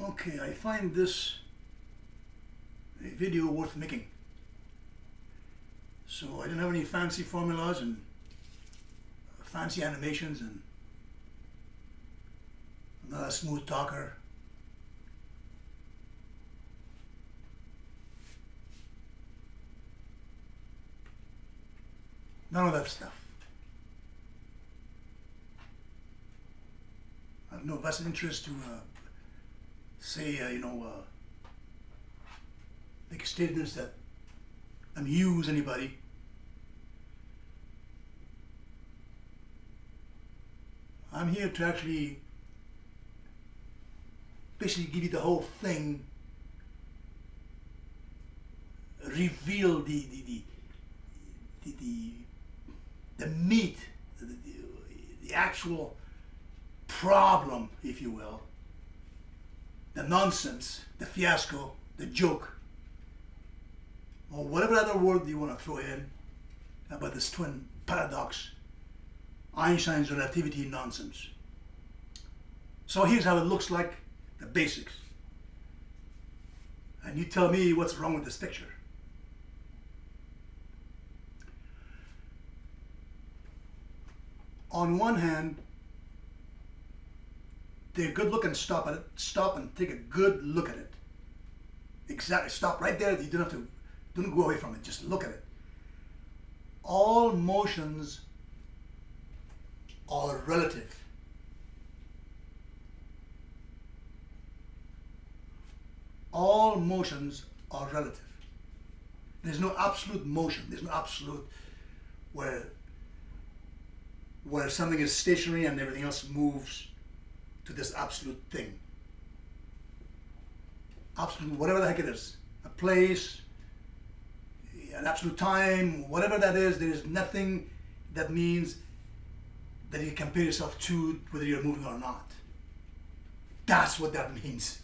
Okay, I find this a video worth making. So I didn't have any fancy formulas and fancy animations, and I'm not a smooth talker. None of that stuff. I have no vested interest to say, make statements that amuse anybody. I'm here to actually basically give you the whole thing, reveal the meat, the actual problem, if you will, the nonsense, the fiasco, the joke, or whatever other word you want to throw in about this twin paradox, Einstein's relativity nonsense. So here's how it looks like, the basics. And you tell me what's wrong with this picture. On one hand, they're good looking. Stop at it. Stop and take a good look at it. Exactly. Stop right there. You don't have to. Don't go away from it. Just look at it. All motions are relative. All motions are relative. There's no absolute motion. There's no absolute where something is stationary and everything else moves to this absolute thing. Absolute, whatever the heck it is. A place, an absolute time, whatever that is, there is nothing that means that you compare yourself to whether you're moving or not. That's what that means.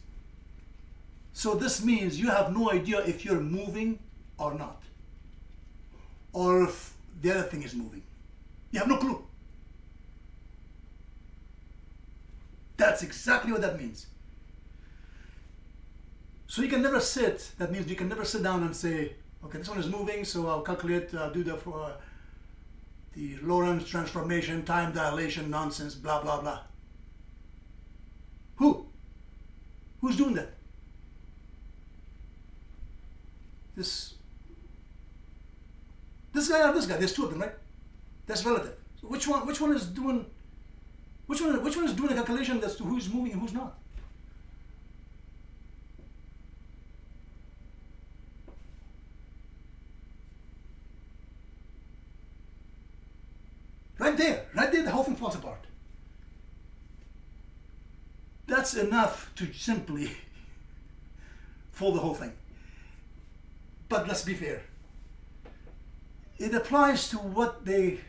So this means you have no idea if you're moving or not. Or if the other thing is moving. You have no clue. That's exactly what that means. So you can never sit, that means you can never sit down and say, okay, this one is moving, so I'll calculate, do the Lorentz transformation, time dilation, nonsense, blah, blah, blah. Who's doing that? This guy or this guy? There's two of them, right? That's relative. So which one is doing a calculation as to who's moving and who's not? Right there, the whole thing falls apart. That's enough to simply fold the whole thing. But let's be fair. It applies to what they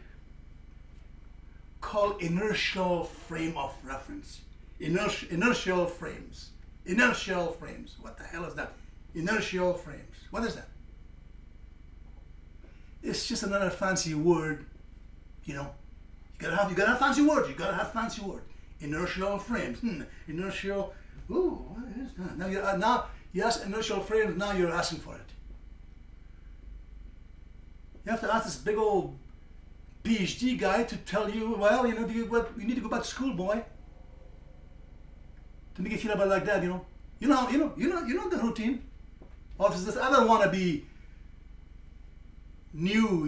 call inertial frame of reference. Inertial frames. Inertial frames. What the hell is that? Inertial frames. What is that? It's just another fancy word, you know. You gotta have fancy words. You gotta have fancy word. Inertial frames. Inertial. Ooh, what is that? Now you ask inertial frames. Now you're asking for it. You have to ask this big old PhD guy to tell you, well, you need to go back to school, boy. To make you feel about like that, you know. You know the routine. Or if this other wannabe, new,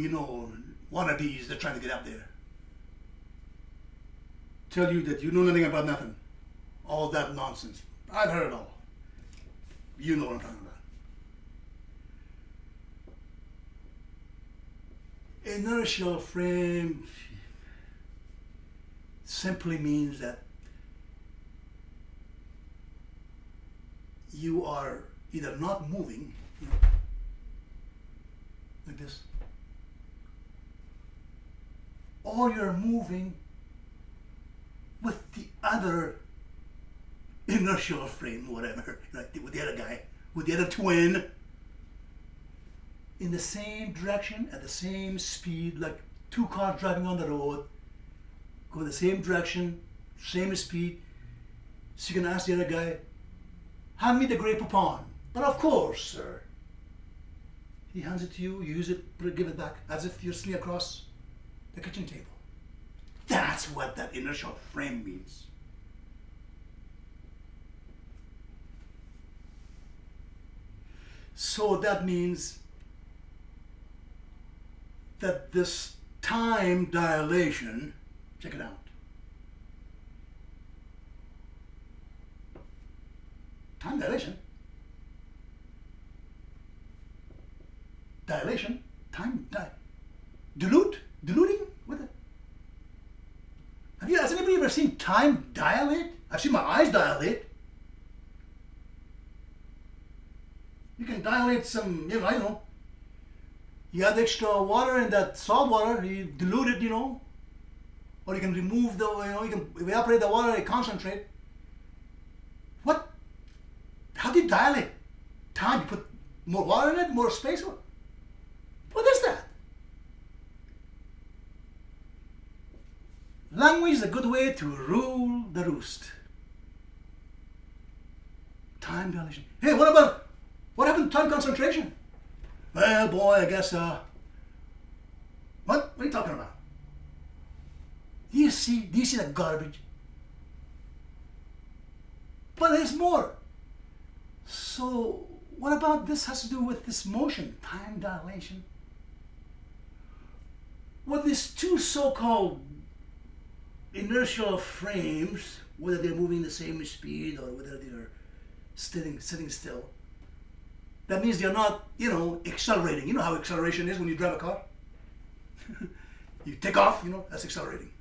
wannabes that are trying to get up there. Tell you that you know nothing about nothing. All that nonsense. I've heard it all. You know what I'm talking about. Inertial frame simply means that you are either not moving, like this, or you're moving with the other inertial frame, whatever, right? With the other guy, with the other twin, in the same direction, at the same speed, like two cars driving on the road, go the same direction, same speed. So you can ask the other guy, Hand me the Grey Poupon. But of course, sir. He hands it to you, you use it, give it back, as if you're sitting across the kitchen table. That's what that inertial frame means. So that means that this time dilation, check it out. Time dilation. Dilation. Diluting? What the? Has anybody ever seen time dilate? I've seen my eyes dilate. You can dilate some, I don't know. You add extra water in that salt water, you dilute it, or you can remove you can evaporate the water and concentrate. What? How do you dilate time? You put more water in it, more space? What is that? Language is a good way to rule the roost. Time dilation. Hey, what happened to time concentration? Well, boy, I guess, What are you talking about? Do you see that garbage? But there's more. So, what about this has to do with this motion, time dilation? Well, these two so-called inertial frames, whether they're moving the same speed or whether they're sitting still, that means they're not, accelerating. You know how acceleration is when you drive a car? You take off, that's accelerating.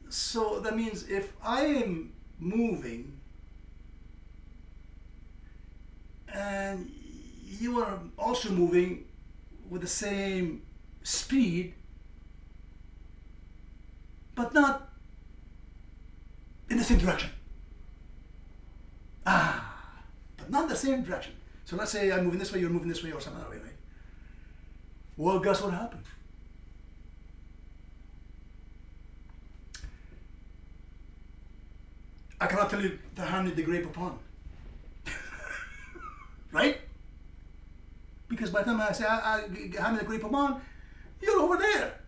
So that means if I am moving and you are also moving with the same speed, but not in the same direction. But not the same direction. So let's say I'm moving this way, you're moving this way, or something that way, right? Well, guess what happened? I cannot tell you to hand me the Grey Poupon. Right? Because by the time I say, hand me the Grey Poupon, you're over there.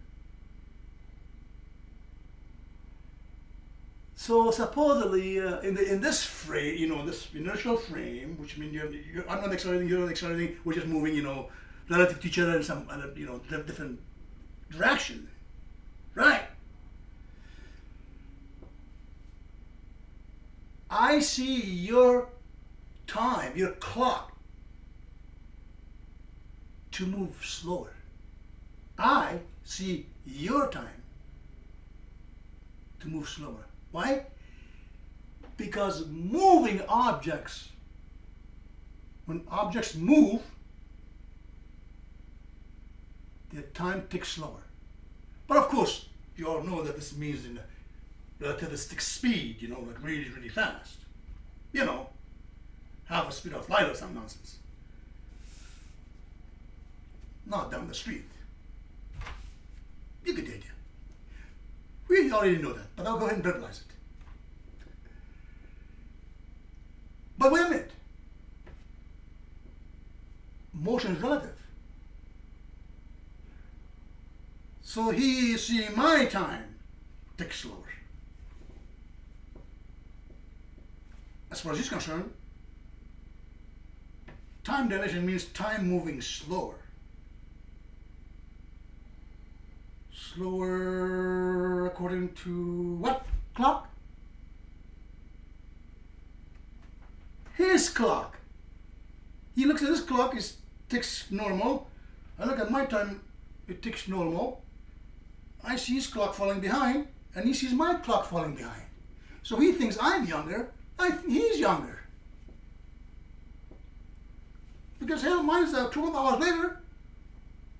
So supposedly, in this frame, this inertial frame, which means I'm not accelerating, you're not accelerating, we're just moving, relative to each other in some other, different direction, right? I see your time, your clock, to move slower. I see your time to move slower. Why? Because moving objects, when objects move, their time ticks slower. But of course, you all know that this means in relativistic speed, like really, really fast. Half the speed of light or some nonsense. Not down the street. You get the idea. We already know that, but I'll go ahead and verbalize it. But wait a minute. Motion is relative. So he is seeing my time tick slower. As far as he's concerned, time dilation means time moving slower. Slower according to what clock? His clock. He looks at his clock, it ticks normal. I look at my time, it ticks normal. I see his clock falling behind, and he sees my clock falling behind. So he thinks I'm younger, I think he's younger. Because hell, mine's 12 hours later,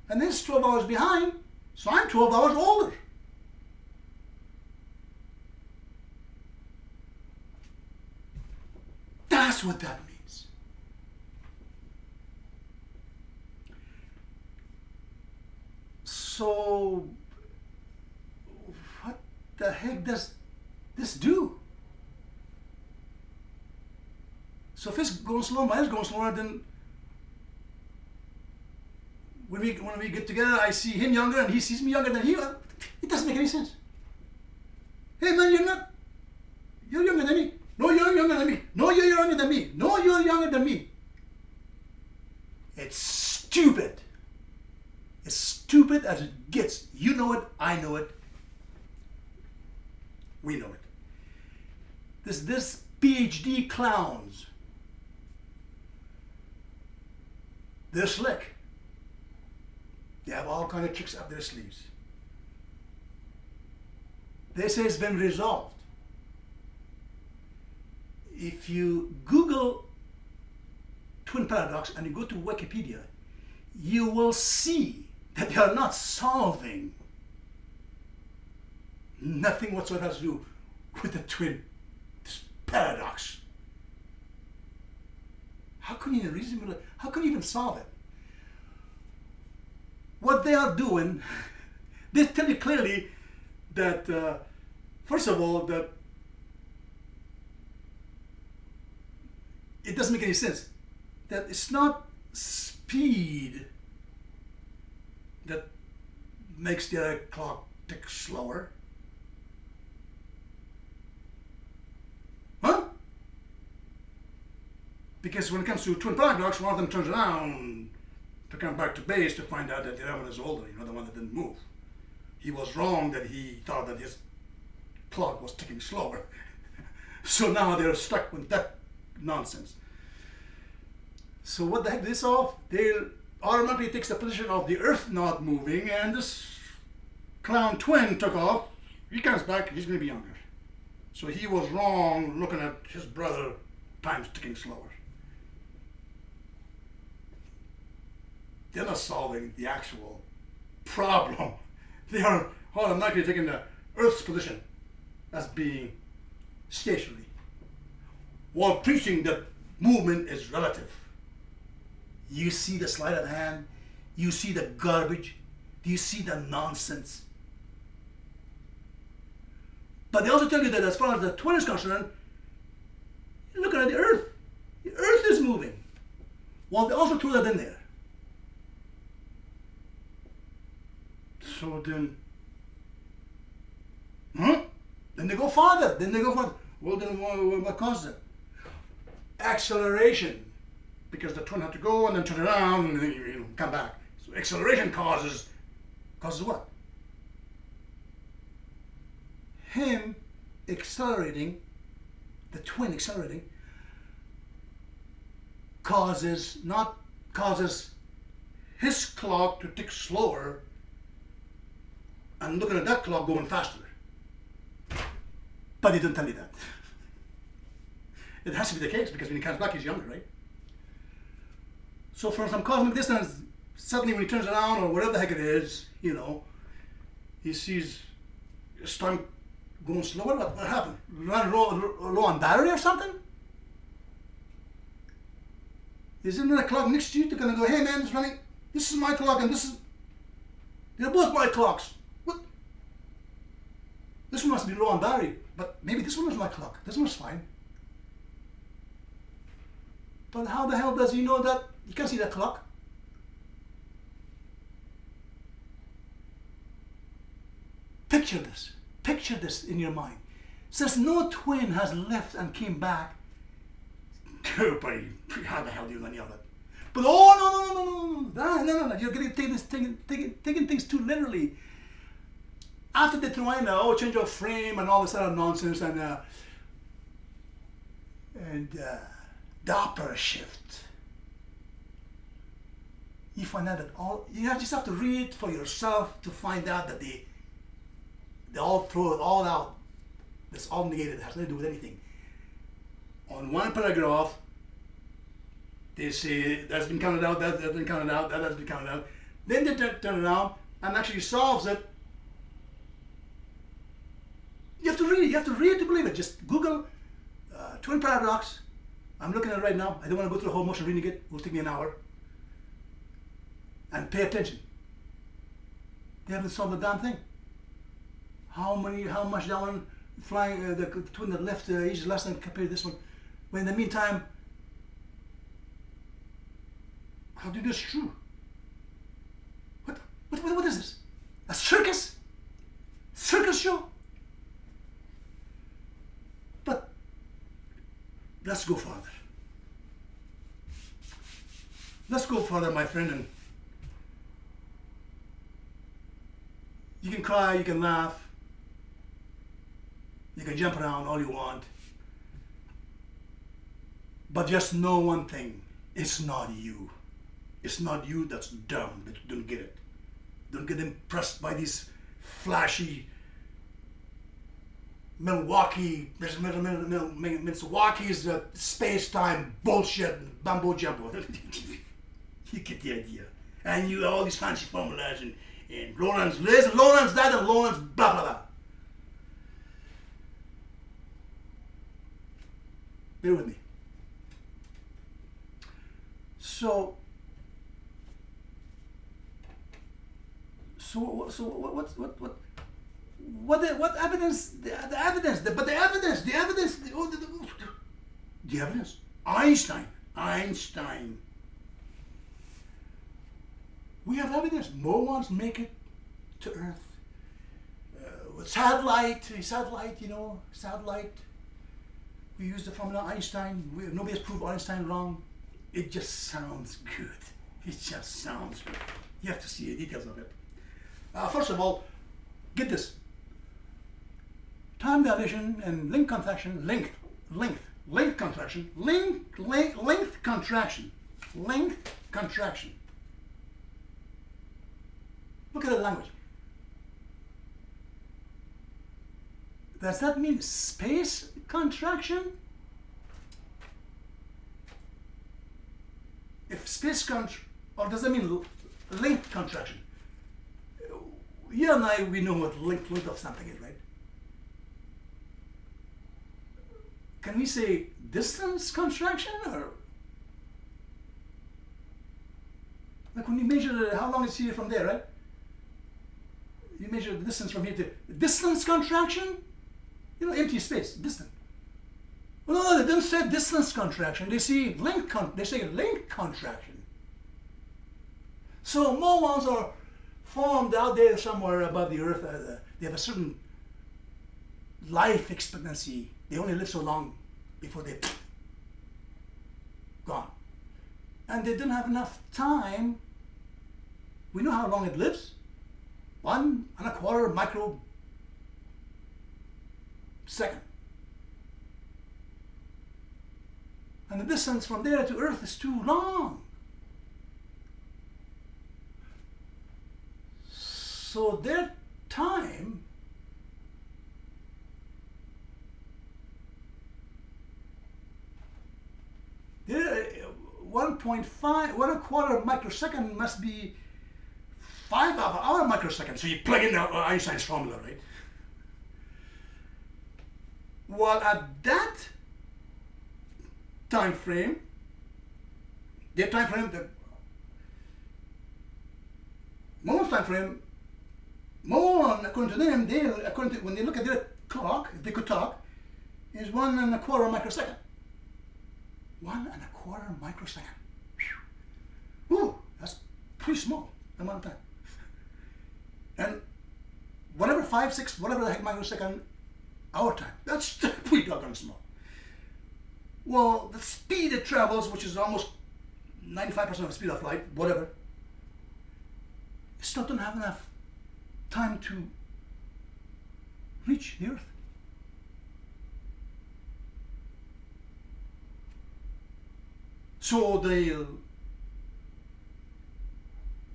and his 12 hours behind, so I'm 12 hours older. That's what that means. So, what the heck does this do? So if it's going slow, mine's going slower, then when we get together, I see him younger and he sees me younger than he. It doesn't make any sense. Hey man, you're younger than me. No, you're younger than me. No, you're younger than me. No, you're younger than me. It's stupid. As stupid as it gets. You know it, I know it, we know it. This PhD clowns, they're slick. They have all kind of tricks up their sleeves. They say it's been resolved. If you Google twin paradox and you go to Wikipedia, you will see that they are not solving nothing whatsoever has to do with the twin paradox. How can you even solve it? What they are doing, they tell you clearly that, first of all, that it doesn't make any sense. That it's not speed that makes the other clock tick slower. Huh? Because when it comes to twin paradox, one of them turns around to come back to base to find out that the other one is older, the one that didn't move. He was wrong that he thought that his clock was ticking slower. So now they're stuck with that nonsense. So what the heck this off? They'll automatically takes the position of the Earth not moving, and this clown twin took off. He comes back, he's going to be younger. So he was wrong looking at his brother time's ticking slower. They're not solving the actual problem. They are automatically taking the Earth's position as being stationary, while preaching that movement is relative. You see the sleight of hand, you see the garbage, do you see the nonsense? But they also tell you that as far as the twin is concerned, you're looking at the Earth. The Earth is moving. Well, they also threw that in there. So then, Then they go farther. Well, then what causes it? Acceleration. Because the twin had to go and then turn around and then come back. So acceleration causes what? Him accelerating, the twin accelerating, causes his clock to tick slower and looking at that clock going faster. But they don't tell you that. It has to be the case because when he comes back he's younger, right? So from some cosmic distance, suddenly when he turns around or whatever the heck it is, he sees his time going slower. What happened? Run low on battery or something? Isn't there a clock next to you? They're gonna go, hey man, it's running. This is my clock and they're both my clocks. What? This one must be low on battery, but maybe this one is my clock. This one's fine. But how the hell does he know that? You can't see that clock. Picture this in your mind. Since no twin has left and came back, buddy, how the hell do you know any of it? But no, you're taking things too literally. After they throw in change of frame and all this other nonsense and Doppler shift, you find out that you just have to read it for yourself to find out that they all throw it all out. It's all negated. It has nothing to do with anything. On one paragraph, they say that's been counted out, that's been counted out, that has been counted out. Then they turn around and actually solves it. You have to read it. You have to read it to believe it. Just Google twin paradox. I'm looking at it right now. I don't want to go through the whole motion reading it. It will take me an hour. And pay attention. They haven't solved the damn thing. How much that one flying, the twin that left each less than compared to this one. But in the meantime, How do you know it's true? What is this? A circus? Circus show? But let's go further. Let's go further, my friend, and you can cry, you can laugh, you can jump around all you want, but just know one thing, it's not you. It's not you that's dumb, that you don't get it. Don't get impressed by these flashy Milwaukee's space-time bullshit and bambo jumbo. You get the idea. And you all these fancy formulas and Lorentz this and Lorentz that and Lorentz blah blah blah. Bear with me. So what evidence? The evidence. Einstein. We have evidence. Muons make it to Earth. With satellite. We use the formula Einstein. Nobody has proved Einstein wrong. It just sounds good. It just sounds good. You have to see the details of it. First of all, get this. Time dilation and length contraction. Length contraction. Look at the language. Does that mean space contraction? If space or does that mean length contraction? You and I, we know what length of something is, right? Can we say distance contraction, or like when you measure how long is here from there, right? You measure the distance from here to distance contraction. Empty space, distant. Well, no, they didn't say distance contraction. They say length contraction. So muons are formed out there somewhere above the Earth. They have a certain life expectancy. They only live so long before they're gone. And they didn't have enough time. We know how long it lives. 1.25 microsecond. And the distance from there to Earth is too long. So their time their 1.5 microsecond must be 5 of our microsecond. So you plug in Einstein's formula, right? Well, at that time frame, their time frame, the muon's time frame, muon, according to them, when they look at their clock, if they could talk, is 1.25 microsecond. 1.25 microsecond. Ooh, that's pretty small amount of time. And whatever 5, 6, whatever the heck microsecond, our time, that's pretty doggone small. Well, the speed it travels, which is almost 95% of the speed of light, whatever, it still don't have enough time to reach the Earth. So the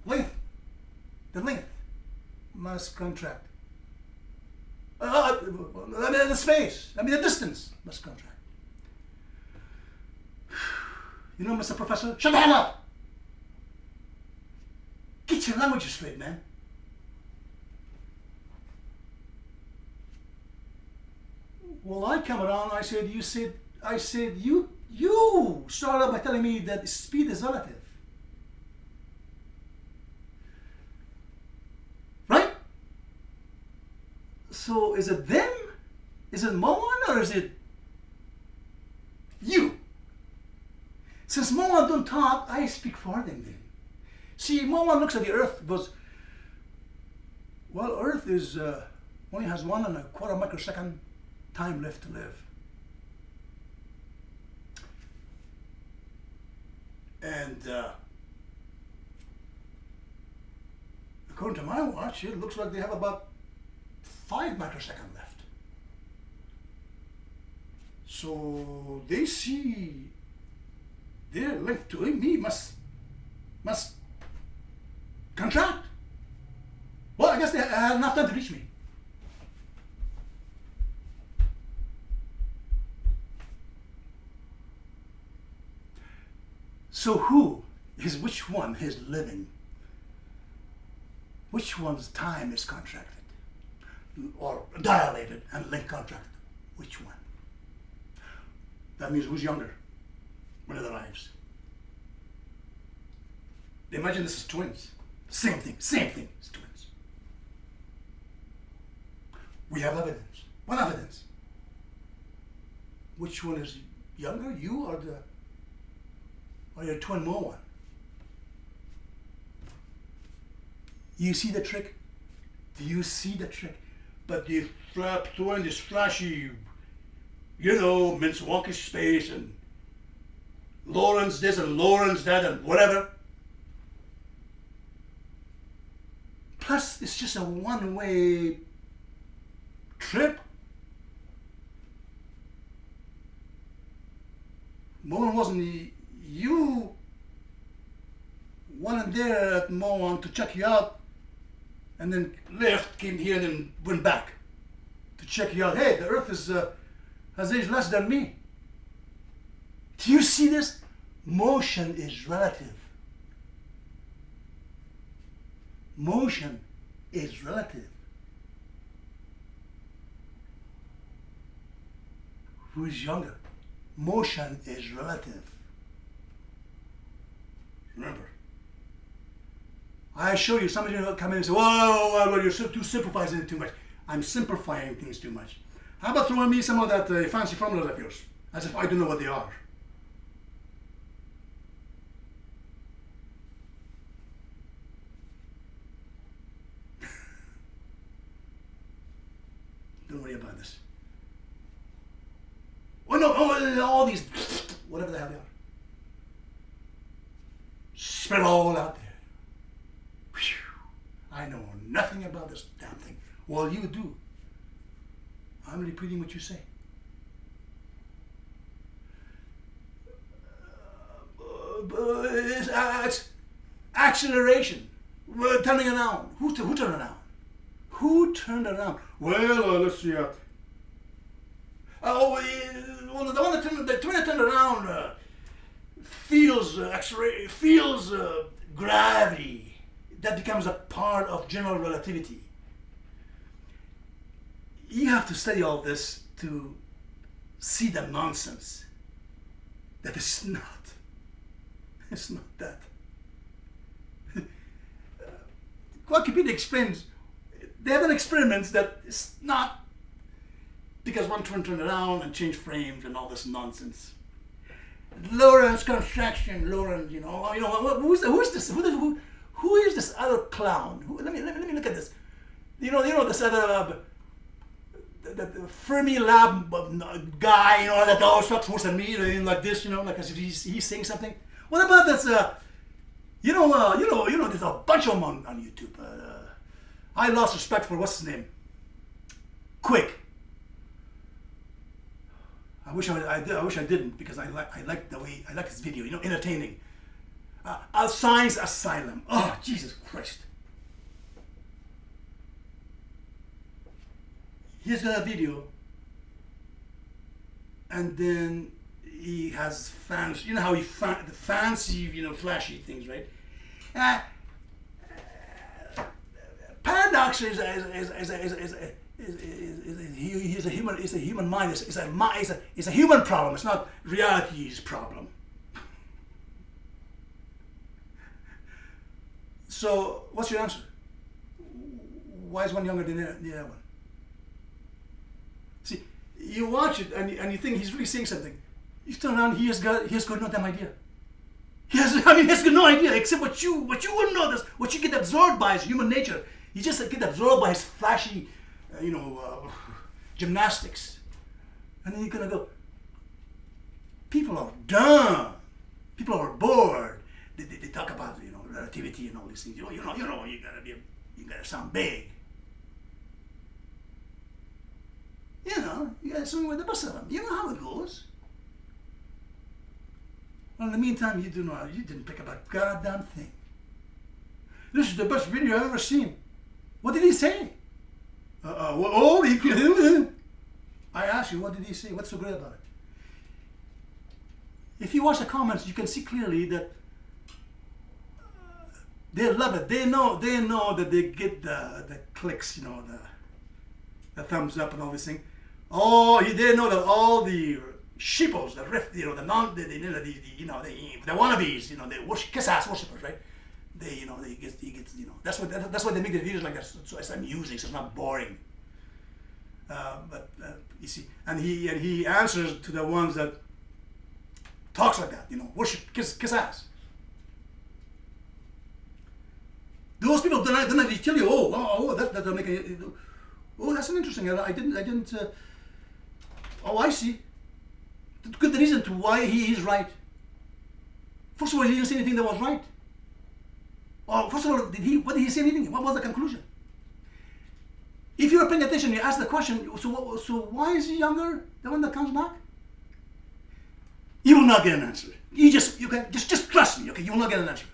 length must contract. The distance must contract. Mr. Professor, shut the hell up! Get your language straight, man. Well, I come around, I said, you started by telling me that speed is relative. Right? So is it them? Is it muon, or is it you? Since muon don't talk, I speak for them then. See, when one looks at the Earth, goes, well, Earth is only has 1.25 microsecond time left to live. And according to my watch, it looks like they have about 5 microseconds left. So they see their length to me must contract. Well, I guess they had enough time to reach me. So which one is living? Which one's time is contracted? Or dilated and length contracted? Which one? That means who's younger when it arrives? Imagine this is twins. Same thing, it's twins. We have evidence. What evidence? Which one is younger, you or your twin more one? You see the trick? Do you see the trick? But you throw in this flashy, Mince wonkish space and Lorentz this and Lorentz that and whatever. Plus, it's just a one-way trip. Moment wasn't you went in there at moment to check you out and then left, came here and then went back to check you out. Hey, the Earth has aged less than me. Do you see this? Motion is relative. Motion is relative. Who is younger? Motion is relative. Remember, I show you, somebody will come in and say, whoa, you're too simplifying it too much. I'm simplifying things too much. How about throwing me some of that fancy formulas of yours, as if I don't know what they are? Don't worry about this. Oh no, all these, whatever the hell they are. Spread all out there. Whew. I know nothing about this damn thing. Well, you do. I'm repeating what you say. It's acceleration. Turning around. Who turned around? Who turned around? Well, let's see. The twin that turned around feels acceleration, feels gravity. That becomes a part of general relativity. You have to study all this to see the nonsense. That it's not. It's not that. Wikipedia explains. They have done experiments that it's not because one twin turned around and changed frames and all this nonsense. Lorentz contraction, Lorentz, who is this other clown? Let me look at this. You know this other the Fermi lab guy, that always talks worse than me, like this, like as if he's saying something. What about this? There's a bunch of them on YouTube. I lost respect for what's his name. Quick. I wish I didn't, because I like the way I like his video. Entertaining. A Science Asylum. Oh, Jesus Christ. He's got a video, and then he has fans. You know how the fancy, flashy things, right? Paradox is a human mind. It's a human problem. It's not reality's problem. So, what's your answer? Why is one younger than the other one? See, you watch it and you think he's really saying something. You turn around, he has got no damn idea. He has got no idea except what you wouldn't know. This what you get absorbed by is human nature. You just get absorbed by his flashy, gymnastics, and then you're gonna go. People are dumb. People are bored. They talk about relativity and all these things. You gotta sound big. You gotta swing with the best of them. You know how it goes. Well, in the meantime, you didn't pick up a goddamn thing. This is the best video I've ever seen. What did he say? I asked you, what did he say? What's so great about it? If you watch the comments, you can see clearly that they love it. They know that they get the clicks, the thumbs up and all this thing. Oh, they know that all the sheepos, the wannabes, they worship, kiss-ass worshippers, right? They get, that's why they make the videos like that. So it's amusing, so it's not boring. But you see, and he answers to the ones that talks like that, worship, kiss-ass. Those people don't actually tell you, that make a, that's an interesting. I didn't. I see. Good reason to why he is right. First of all, he didn't say anything that was right. First of all, what did he say anything? What was the conclusion? If you're paying attention, you ask the question. So why is he younger? The one that comes back. You will not get an answer. Just trust me. Okay, you will not get an answer.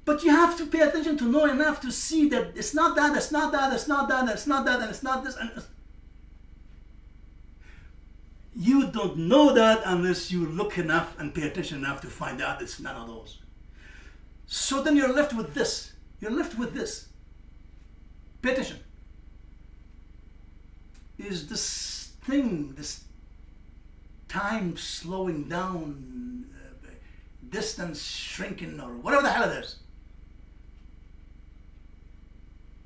But you have to pay attention to know enough to see that it's not that, it's not that, it's not that, it's not that, and it's not this. You don't know that unless you look enough and pay attention enough to find out it's none of those. So then you're left with this. You're left with this. Pay attention. Is this thing, this time slowing down, distance shrinking, or whatever the hell it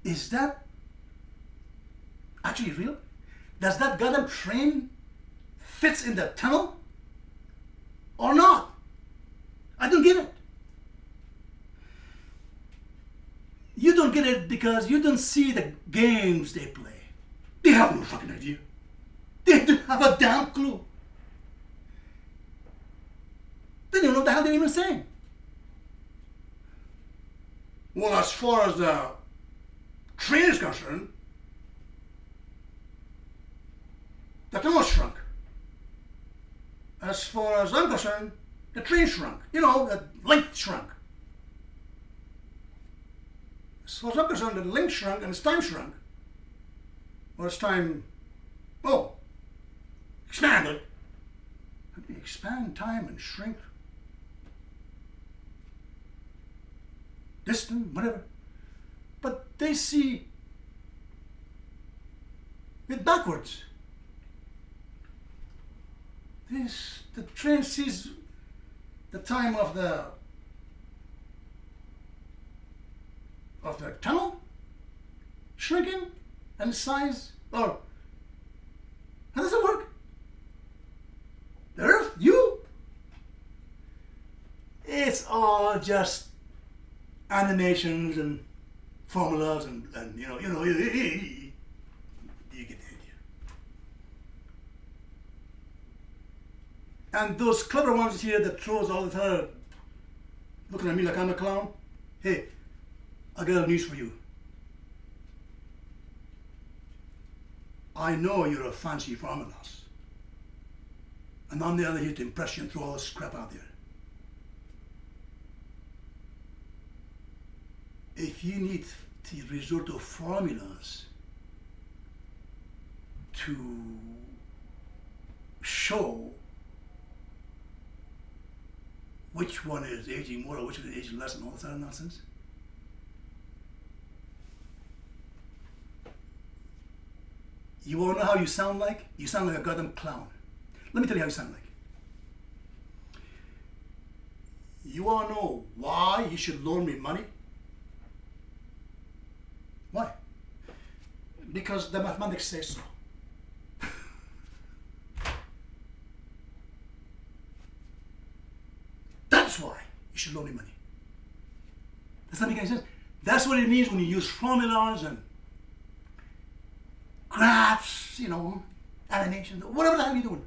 is that actually real? Does that goddamn train fits in the tunnel or not? I don't get it. You don't get it because you don't see the games they play. They have no fucking idea. They don't have a damn clue. They don't know what the hell they're even saying. Well, as far as the train is concerned, the tunnel shrunk. As far as I'm concerned, the train shrunk. The length shrunk. As far as I'm concerned, the length shrunk and its time shrunk. Or its time, expanded. How do you expand time and shrink? Distant, whatever. But they see it backwards. The train sees the time of the tunnel shrinking and size, or how does it work? The Earth, it's all just animations and formulas and you get the idea. And those clever ones here that throws all the time, looking at me like I'm a clown. Hey, I got news for you. I know you're a fancy formulas, and I'm the other here to impress you and throw all this crap out there. If you need to resort to formulas to show which one is aging more or which one is aging less and all this other nonsense, you want to know how you sound like? You sound like a goddamn clown. Let me tell you how you sound like. You want to know why you should loan me money? Why? Because the mathematics says so. That's why you should loan me money. Does that make any sense? That's what it means when you use formulas and graphs, animations, whatever the hell you're doing,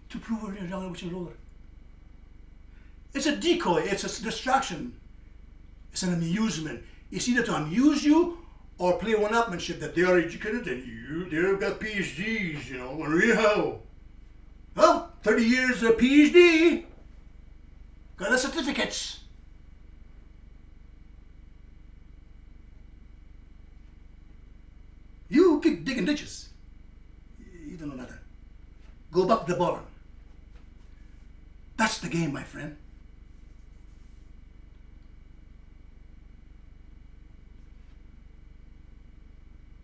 to prove you're younger, which is older. It's a decoy, it's a distraction, it's an amusement. It's either to amuse you or play one-upmanship that they are educated and they've got PhDs, and we have, well, 30 years of PhD, got the certificates. You keep digging ditches. You don't know nothing. Go back to the barn. That's the game, my friend.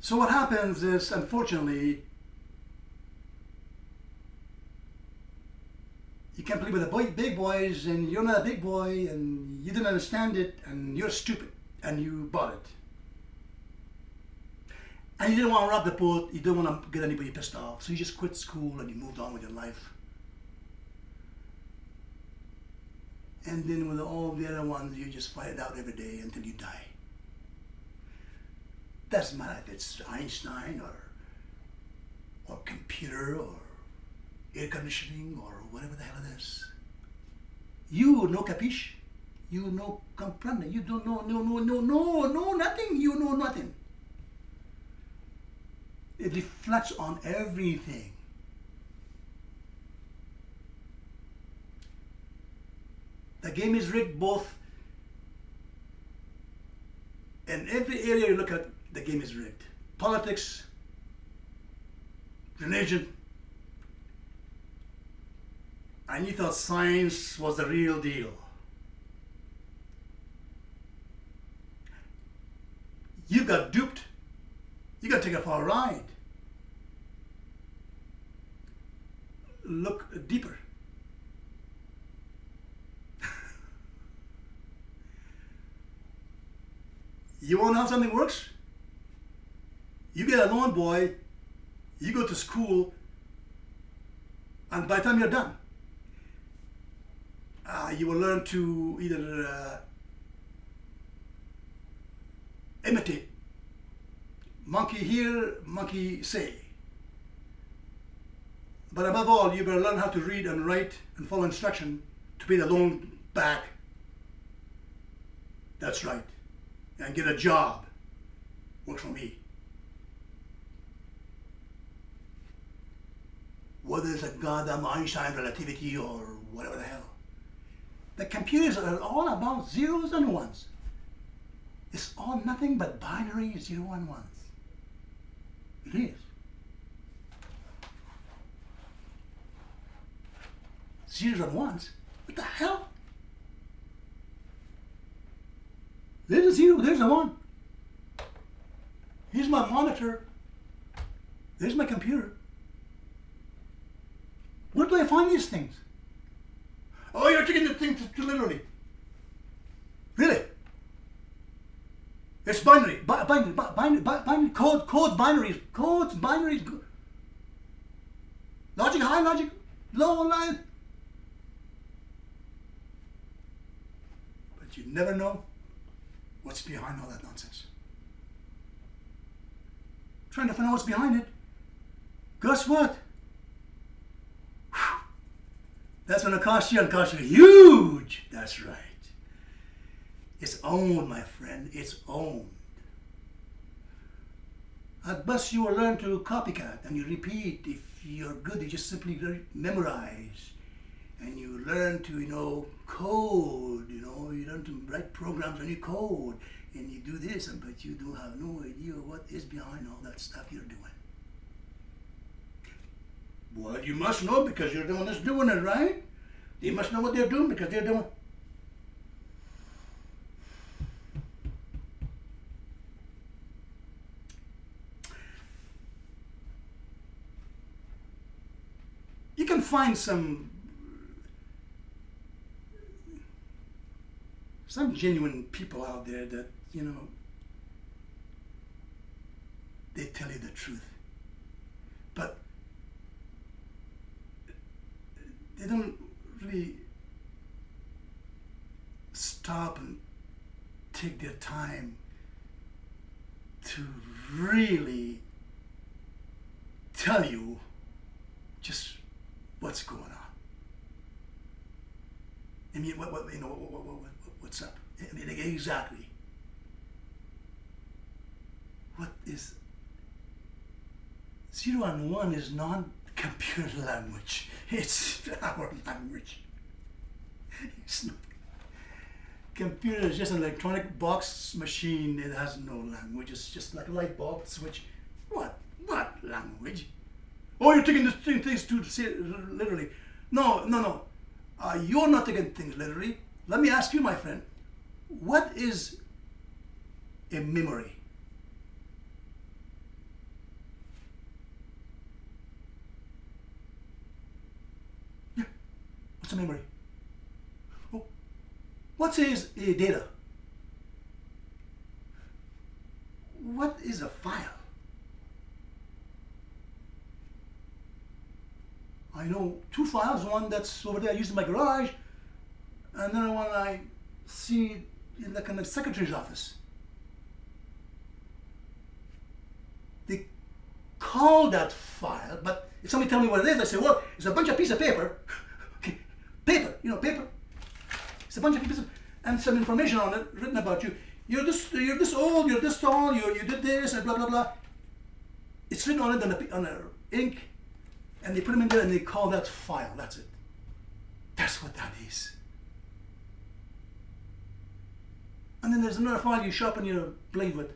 So what happens is, unfortunately, you can't play with the big boys, and you're not a big boy, and you didn't understand it, and you're stupid, and you bought it. And you didn't want to rock the boat, you didn't want to get anybody pissed off, so you just quit school and you moved on with your life. And then with all the other ones, you just fight it out every day until you die. Doesn't matter if it's Einstein or computer or air conditioning or whatever the hell it is. You no capiche, you no comprende, you don't know, no, nothing, you know nothing. It reflects on everything. The game is rigged both. In every area you look at, the game is rigged. Politics, religion. And you thought science was the real deal. You got duped. You got to take it for a ride. Look deeper. You want to know how something works? You get a loan, boy, you go to school, and by the time you're done, you will learn to either imitate. Monkey here, monkey say. But above all, you better learn how to read and write and follow instruction to pay the loan back. That's right. And get a job. Works for me. Whether it's a goddamn Einstein relativity or whatever the hell. The computers are all about zeros and ones. It's all nothing but binary 0 and 1s. It is. Zeros and ones? What the hell? There's a 0, there's a 1. Here's my monitor. There's my computer. Where do I find these things? Oh, you're taking the thing too literally. Really? It's binary, binary, code binaries, codes, binaries, logic, high logic, low line. But you never know what's behind all that nonsense. Trying to find out what's behind it. Guess what? Whew. That's going to cost you huge. That's right. It's owned, my friend. It's owned. At best, you will learn to copycat and you repeat. If you're good, you just simply memorize. And you learn to, code. You learn to write programs on your code. And you do this, but you do have no idea what is behind all that stuff you're doing. Well, you must know because you're the one that's doing it, right? They must know what they're doing because they're doing it. You can find some genuine people out there that, they tell you the truth. But they don't really time to really tell you just what's going on. I mean, what's up? I mean, exactly. What is 0 and 1 is not computer language. It's our language. It's not. Computer is just an electronic box machine. It has no language. It's just like a light bulb switch. What language? Oh, you're taking things too literally. No. You're not taking things literally. Let me ask you, my friend, what is a memory? Yeah. What's a memory? Oh. What is a data? What is a file? I know two files, one that's over there used in my garage, and another one I see in the secretary's office. They call that file, but if somebody tells me what it is, I say, well, it's a bunch of pieces of paper. Okay, paper, paper. It's a bunch of pieces and some information on it written about you. You're this old, you're this tall, you did this, and blah, blah, blah. It's written on it on a ink, and they put them in there and they call that file. That's it. That's what that is. And then there's another file you sharpen your blade with.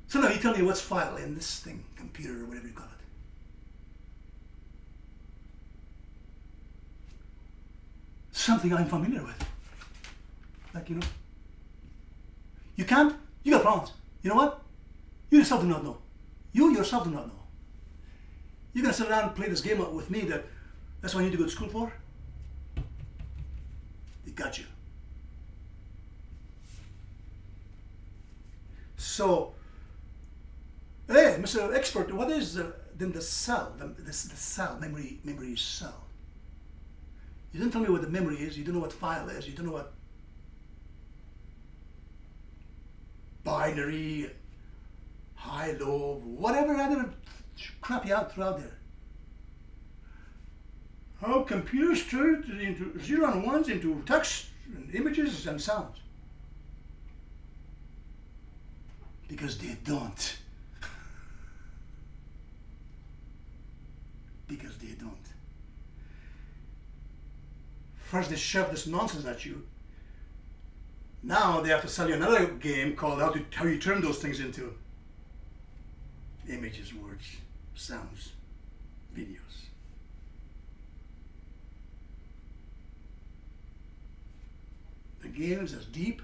So now you tell me what's file in this thing, computer or whatever you call it. Something I'm familiar with. Like, you can't, you got problems. You know what? You yourself do not know. You yourself do not know. You're going to sit around and play this game out with me that's what you need to go to school for? They got you. So, hey, Mr. Expert, what is then the cell, the cell, memory cell? You didn't tell me what the memory is, you don't know what file is, you don't know what binary, high, low, whatever other crap you throw out there. How computers turn it into 0 and 1s into text and images and sounds. Because they don't. Because they don't. First they shove this nonsense at you. Now they have to sell you another game called how you turn those things into images, words, sounds, videos. The game is as deep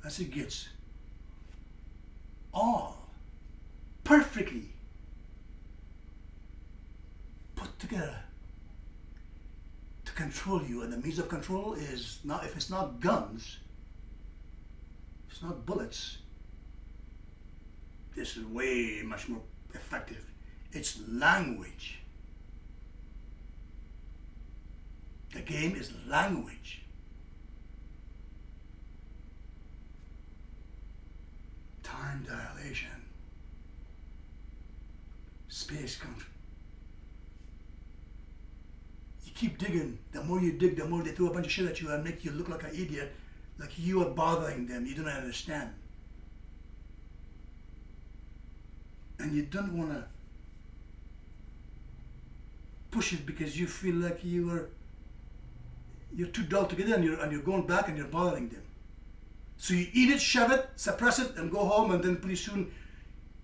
as it gets. All perfectly put together to control you, and the means of control is not, if it's not guns, it's not bullets, this is way much more effective. It's language. The game is language. Time dilation. Space country. You keep digging. The more you dig, the more they throw a bunch of shit at you and make you look like an idiot, like you are bothering them. You don't understand. And you don't want to push it because you feel like you're too dull to get in, and you're going back and you're bothering them. So you eat it, shove it, suppress it, and go home, and then pretty soon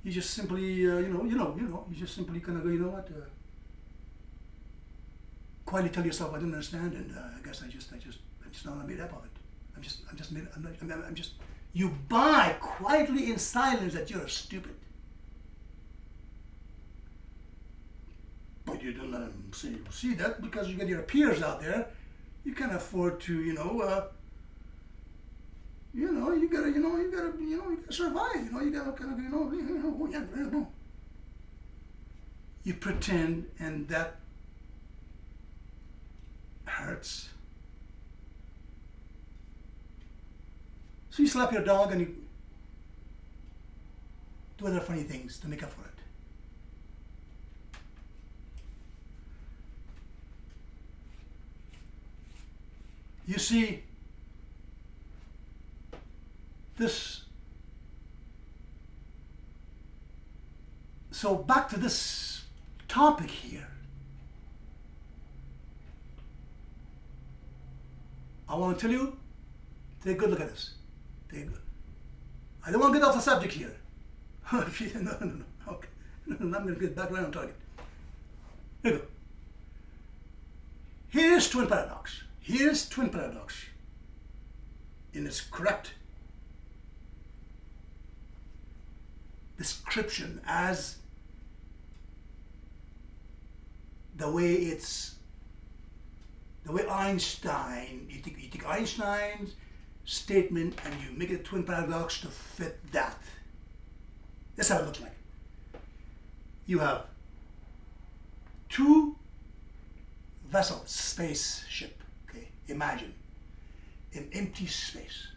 you just simply, you just simply kind of go, you know what? Quietly tell yourself, I don't understand, and I guess I'm just not made up of it. You buy quietly in silence that you're stupid. But you don't let them see that because you get your peers out there. You can't afford to, you gotta survive. You gotta kind of, You pretend, and that hurts. So you slap your dog and you do other funny things to make up for it. You see, this, so back to this topic here. I want to tell you, take a good look at this. I don't want to get off the subject here. No. Okay. I'm going to get back right on target. Here we go. Here's twin paradox. Here's twin paradox in its correct description as the way Einstein, you take Einstein's statement and you make it a twin paradox to fit that. That's how it looks like. You have two vessels, spaceship, okay? Imagine an empty space.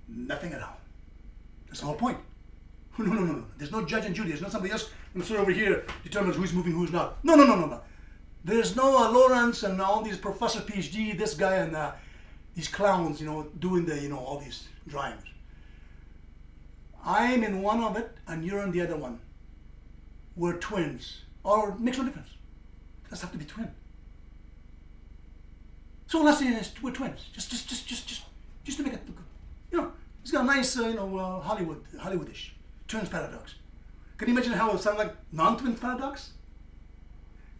Nothing at all. That's the whole point. No. There's no judge and jury. There's not somebody else who sit over here determines who's moving, who's not. No. There's no Lawrence and all these Professor PhD, this guy and these clowns, doing the, all these drawings. I'm in one of it and you're in the other one. We're twins. Or it makes no difference. It doesn't have to be twin. So let's say we're twins. Just to make it look good. It's got a nice, Hollywoodish twins paradox. Can you imagine how it would sound like non-twins paradox?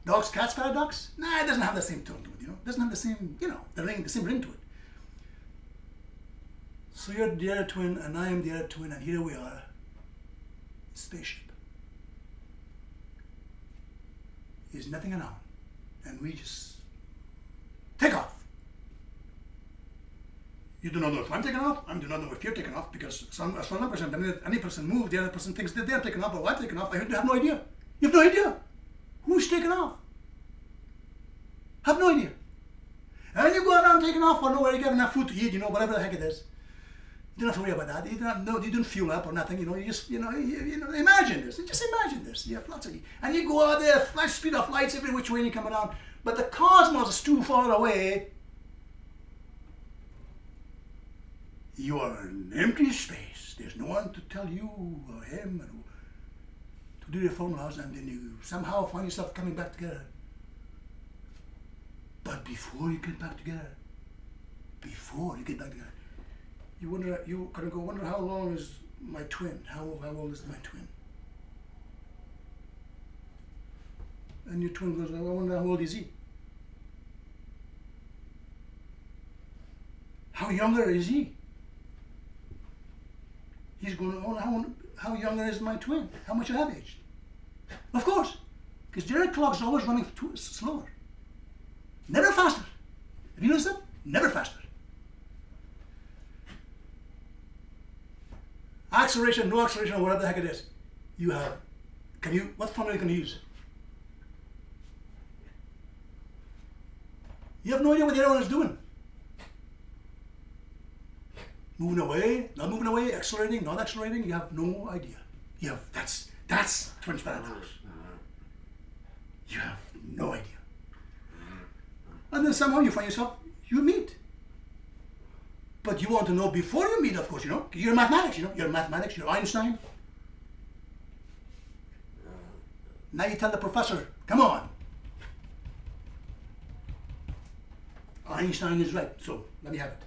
Dogs, cats paradox? Nah, it doesn't have the same tone to it, It doesn't have the same, the same ring to it. So you're the other twin and I am the other twin and here we are. Spaceship. There's nothing at all. And we just take off. You do not know if I'm taking off. I do not know if you're taking off because as long as any person moves, the other person thinks that they're taking off or I'm taking off. I have no idea. You have no idea. Who's taking off? Have no idea. And you go around taking off for nowhere, you get enough food to eat, whatever the heck it is. You don't have to worry about that. You don't fuel up or nothing, you just, imagine this. Just imagine this. You have lots of, and you go out there, flash speed of lights every which way you come around. But the cosmos is too far away. You are in empty space. There's no one to tell you or him to do your formulas, and then you somehow find yourself coming back together. But before you get back together, you wonder how long is my twin? How old is my twin? And your twin goes, I wonder how old is he? How younger is he? He's going, how younger is my twin? How much have aged? Of course, because their clock is always running slower. Never faster. Have you noticed that? Never faster. Acceleration, no acceleration, or whatever the heck it is. What formula can you use? You have no idea what the other one is doing. Moving away, not moving away, accelerating, not accelerating, you have no idea. That's twin paradox. You have no idea. And then somehow you find yourself, you meet. But you want to know before you meet, of course, You're mathematics, You're mathematics, you're Einstein. Now you tell the professor, come on. Einstein is right, so let me have it.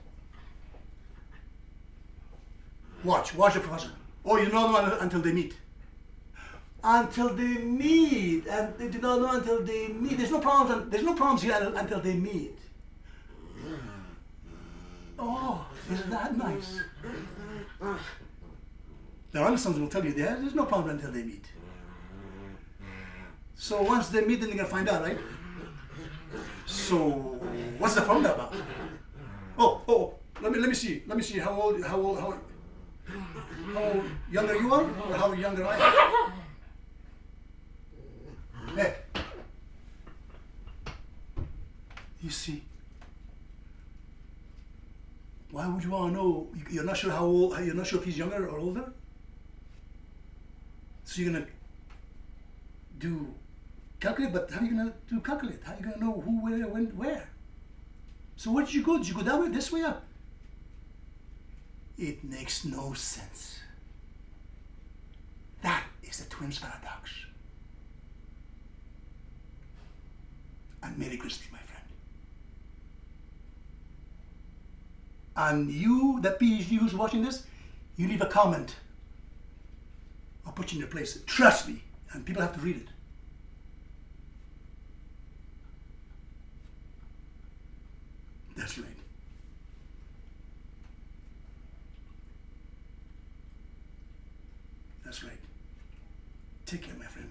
Watch the professor. Oh, you don't know until they meet. Until they meet, and they do not know until they meet. There's no problems here until they meet. Oh, isn't that nice? The Renaissance will tell you there's no problem until they meet. So once they meet, then they're gonna find out, right? So what's the formula about? Oh, let me see how old younger you are, or how younger I am. Hey, you see, Why would you want to know? You're not sure how old. You're not sure if he's younger or older. So you're gonna do calculate, but how are you gonna do calculate? How are you gonna know who, where, when, where? So where did you go? Did you go that way, this way up? It makes no sense. That is the twins paradox. And Merry Christmas, my friend. And you, that PhD who's watching this, you leave a comment. I'll put you in your place. Trust me. And people have to read it. That's right. That's right. Take care, my friend.